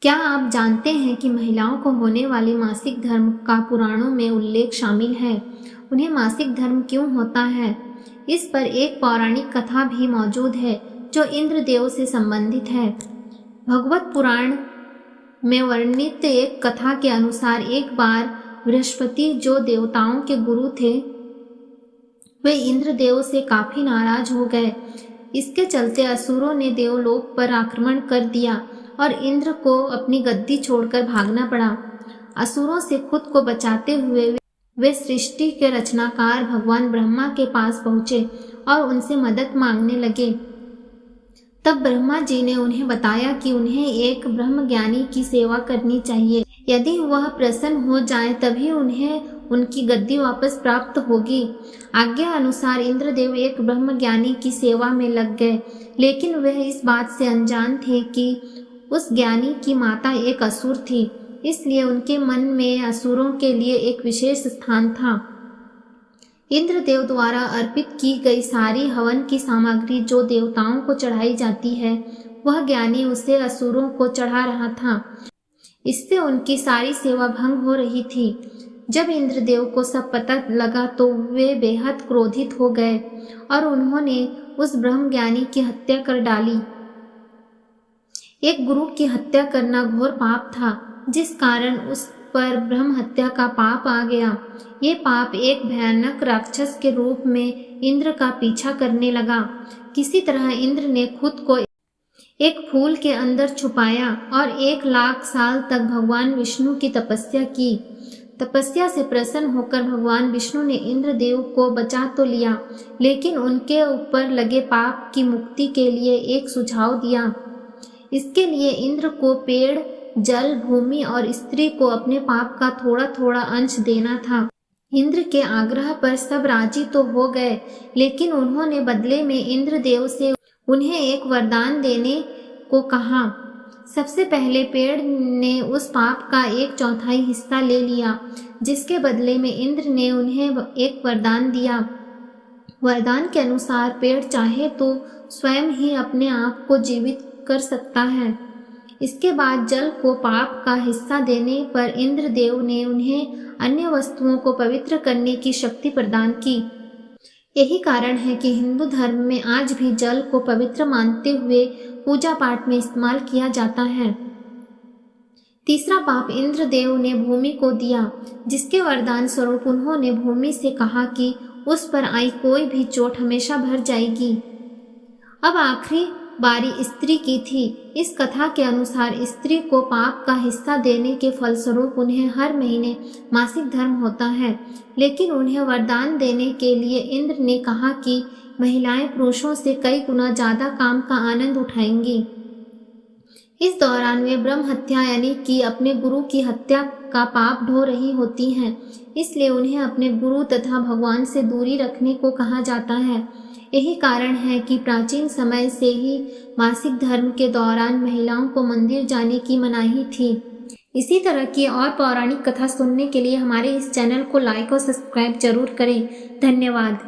क्या आप जानते हैं कि महिलाओं को होने वाले मासिक धर्म का पुराणों में उल्लेख शामिल है? उन्हें मासिक धर्म क्यों होता है, इस पर एक पौराणिक कथा भी मौजूद है जो इंद्रदेव से संबंधित है। भगवत पुराण में वर्णित एक कथा के अनुसार एक बार बृहस्पति, जो देवताओं के गुरु थे, वे इंद्रदेव से काफी नाराज हो गए। इसके चलते असुरों ने देवलोक पर आक्रमण कर दिया और इंद्र को अपनी गद्दी छोड़कर भागना पड़ा। असुरों से खुद को बचाते हुए वे सृष्टि के रचनाकार भगवान ब्रह्मा के पास पहुंचे और उनसे मदद मांगने लगे। तब ब्रह्मा जी ने उन्हें बताया कि उन्हें एक ब्रह्म ज्ञानी की सेवा करनी चाहिए। यदि वह प्रसन्न हो जाए तभी उन्हें उनकी गद्दी वापस प्राप्त होगी। आज्ञा अनुसार इंद्रदेव एक ब्रह्म ज्ञानी की सेवा में लग गए, लेकिन वह इस बात से अनजान थे कि उस ज्ञानी की माता एक असुर थी, इसलिए उनके मन में असुरों के लिए एक विशेष स्थान था। इंद्रदेव द्वारा अर्पित की गई सारी हवन की सामग्री जो देवताओं को चढ़ाई जाती है, वह ज्ञानी उसे असुरों को चढ़ा रहा था। इससे उनकी सारी सेवा भंग हो रही थी। जब इंद्रदेव को सब पता लगा तो वे बेहद क्रोधित हो गए और उन्होंने उस ब्रह्म ज्ञानी की हत्या कर डाली। एक गुरु की हत्या करना घोर पाप था, जिस कारण उस पर ब्रह्म हत्या का पाप आ गया। ये पाप एक भयानक राक्षस के रूप में इंद्र का पीछा करने लगा। किसी तरह इंद्र ने खुद को एक फूल के अंदर छुपाया और 1,00,000 साल तक भगवान विष्णु की तपस्या की। तपस्या से प्रसन्न होकर भगवान विष्णु ने इंद्रदेव को बचा तो लिया, लेकिन उनके ऊपर लगे पाप की मुक्ति के लिए एक सुझाव दिया। इसके लिए इंद्र को पेड़, जल, भूमि और स्त्री को अपने पाप का थोड़ा थोड़ा अंश देना था। इंद्र के आग्रह पर सब राजी तो हो गए, लेकिन उन्होंने बदले में इंद्रदेव से उन्हें एक वरदान देने को कहा। सबसे पहले पेड़ ने उस पाप का 1/4 हिस्सा ले लिया, जिसके बदले में इंद्र ने उन्हें एक वरदान दिया। वरदान के अनुसार पेड़ चाहे तो स्वयं ही अपने आप को जीवित कर सकता है। इसके बाद जल को पाप का हिस्सा देने पर इंद्रदेव ने उन्हें अन्य वस्तुओं को पवित्र करने की शक्ति प्रदान की। यही कारण है कि हिंदू धर्म में आज भी जल को पवित्र मानते हुए पूजा पाठ में इस्तेमाल किया जाता है। तीसरा पाप इंद्रदेव ने भूमि को दिया, जिसके वरदान स्वरूप उन्होंने भूमि से कहा कि उस पर आई कोई भी चोट हमेशा भर जाएगी। अब आखिरी बारी स्त्री की थी। इस कथा के अनुसार स्त्री को पाप का हिस्सा देने के फलस्वरूप उन्हें हर महीने मासिक धर्म होता है, लेकिन उन्हें वरदान देने के लिए इंद्र ने कहा कि महिलाएं पुरुषों से कई गुना ज्यादा काम का आनंद उठाएंगी। इस दौरान वे ब्रह्म हत्या यानी कि अपने गुरु की हत्या का पाप ढो रही होती हैं, इसलिए उन्हें अपने गुरु तथा भगवान से दूरी रखने को कहा जाता है। यही कारण है कि प्राचीन समय से ही मासिक धर्म के दौरान महिलाओं को मंदिर जाने की मनाही थी। इसी तरह की और पौराणिक कथा सुनने के लिए हमारे इस चैनल को लाइक और सब्सक्राइब जरूर करें। धन्यवाद।